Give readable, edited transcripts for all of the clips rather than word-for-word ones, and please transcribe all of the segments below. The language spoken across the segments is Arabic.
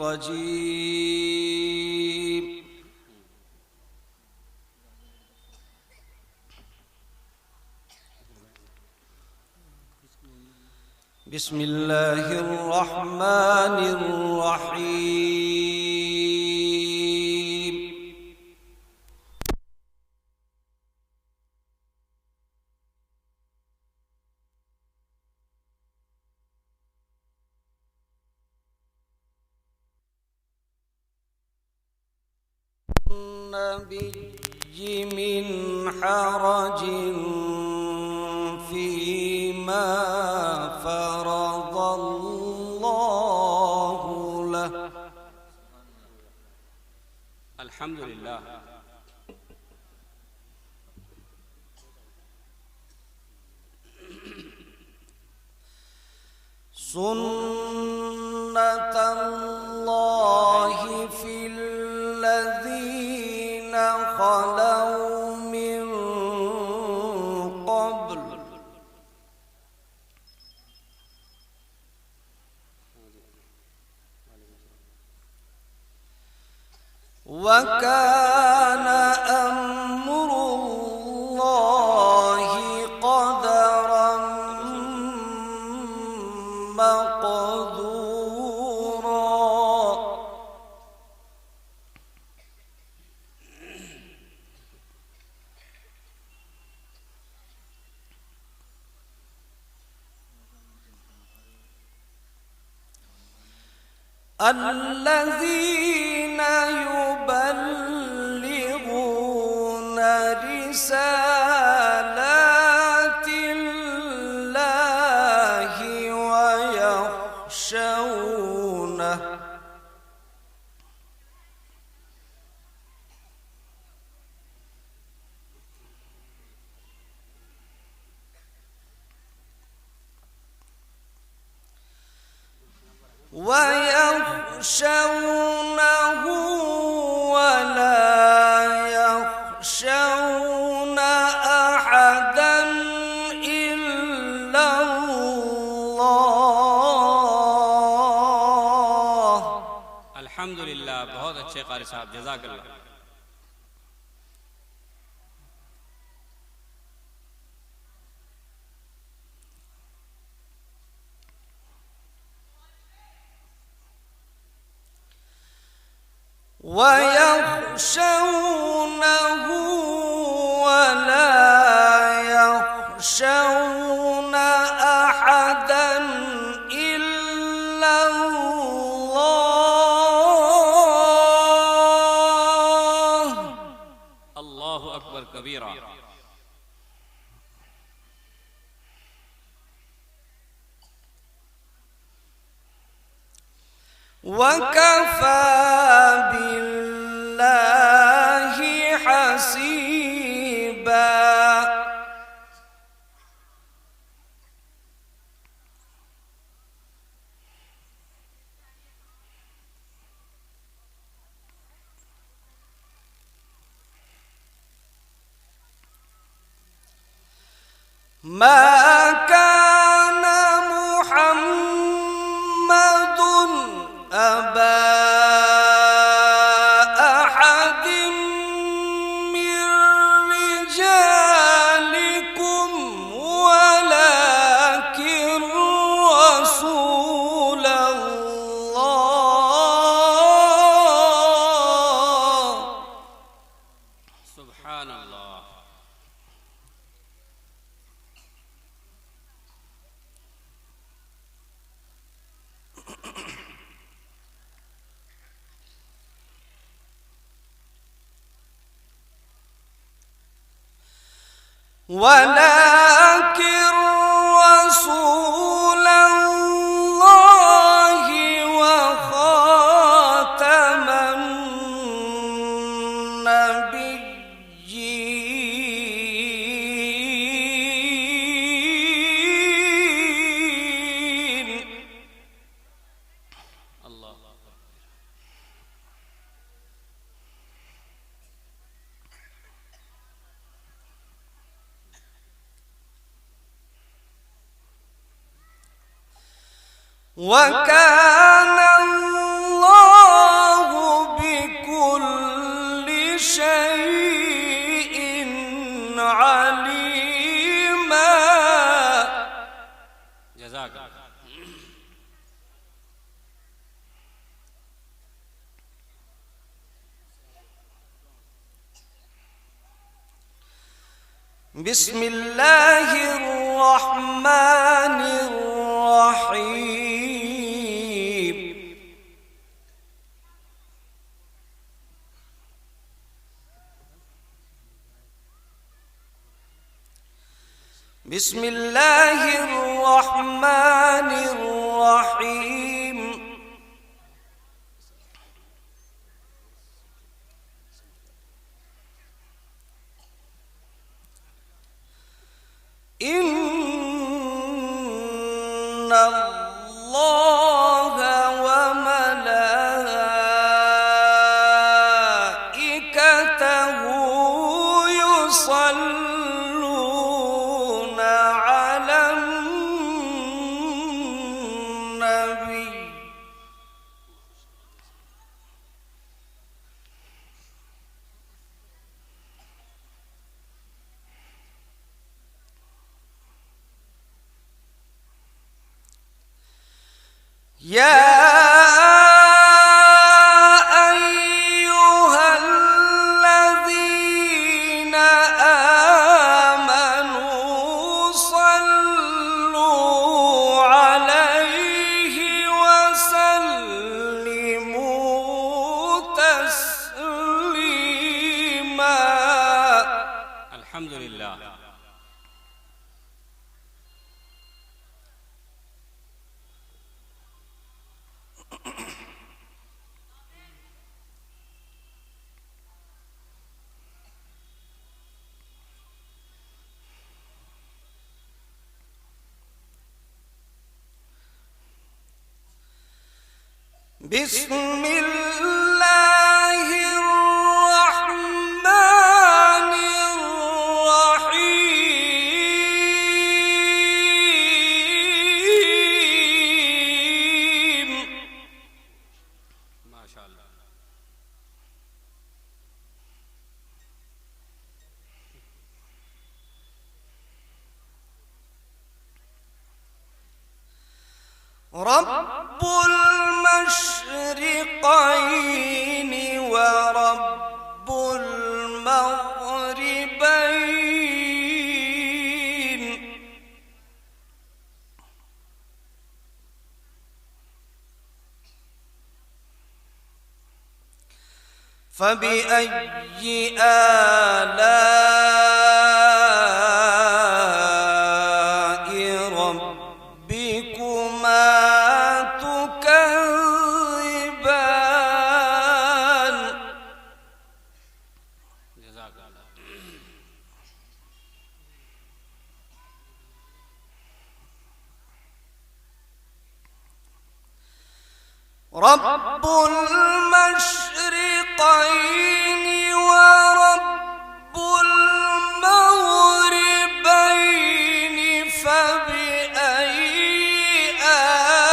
الرجيم بسم الله الرحمن الرحيم النبي من حرج فيما فرض الله له. الحمد لله. سنة الله في الذين خلوا من قبل وكان أمر الله قدرا مقدورا. الذين يبلغون رسالات الله ويخشونه ولا يخشون أحدا إلا الله. الحمد لله. बहुत अच्छे कारी साहब, जज़ाकल्लाह. ويخشونه ولا يخشون أحدا إلا الله. الله أكبر كبيرا. وكفى بالله حسيبا. ما كان محمد أبا أحد من رجالكم ولكن رسول الله. سبحان الله. ولكن رسول الله وخاتم النبيين. الله. وكان الله بسم الله الرحمن الرحيم بسم الله الرحمن الرحيم إن الله وملائكته يصلون على النبي يا أيها الذين آمنوا صلوا عليه وسلموا تسليما. الحمد لله. بسم الله الرحمن الرحيم. ما شاء الله. رب المشرقين ورب المغربين فبأي آلاء ربكما تكذبان. جزاك الله. رب المشرقين ورب المغربين فبأي آلاء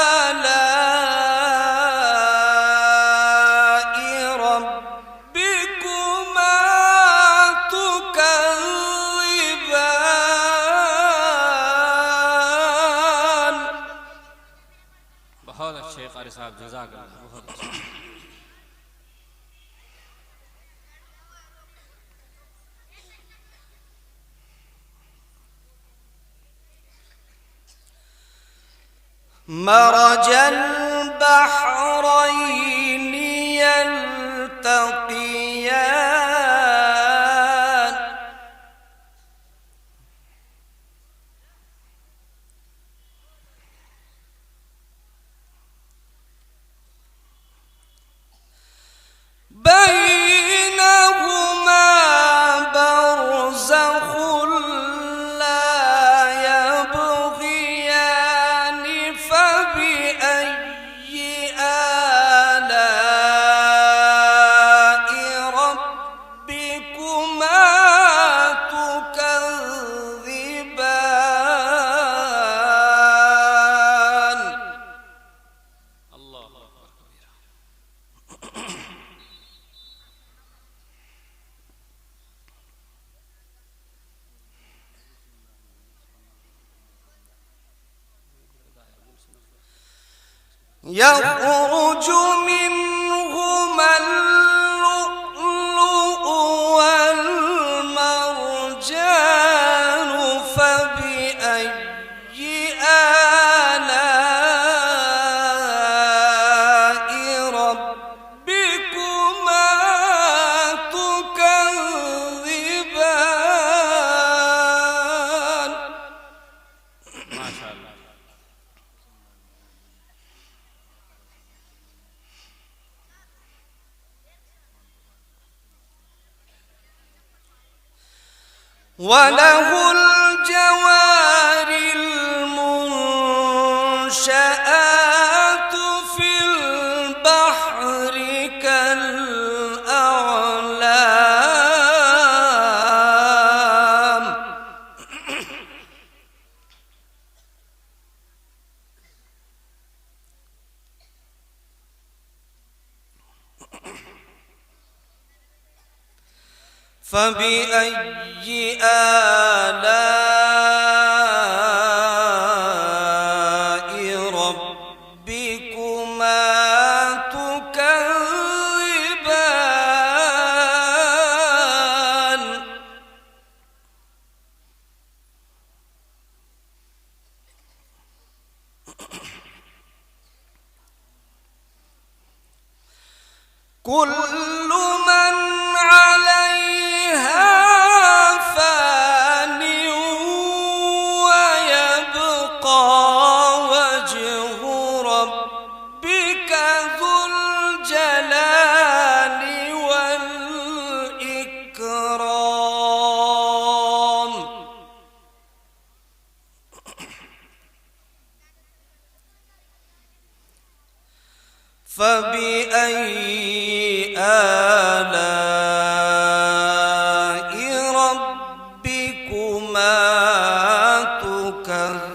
ربكما تكذبان. बहुत अच्छे कारी साहब, जज़ाक अल्लाह, बहुत अच्छे. مرج البحرين يلتقيان بينهما برزخ لا يبغيان فبأي آلاء ربكما تكذبان. الله أكبر كبيرا. يخرج منهما اللؤلؤ والمرجان وله الجوار المنشآت في البحر كالأعلام فبأي آلاء ربكما تكذبان كل من عليها فان ويبقى وجه ربك ذو الجلال والإكرام فبأي آلاء ربكما تكذبان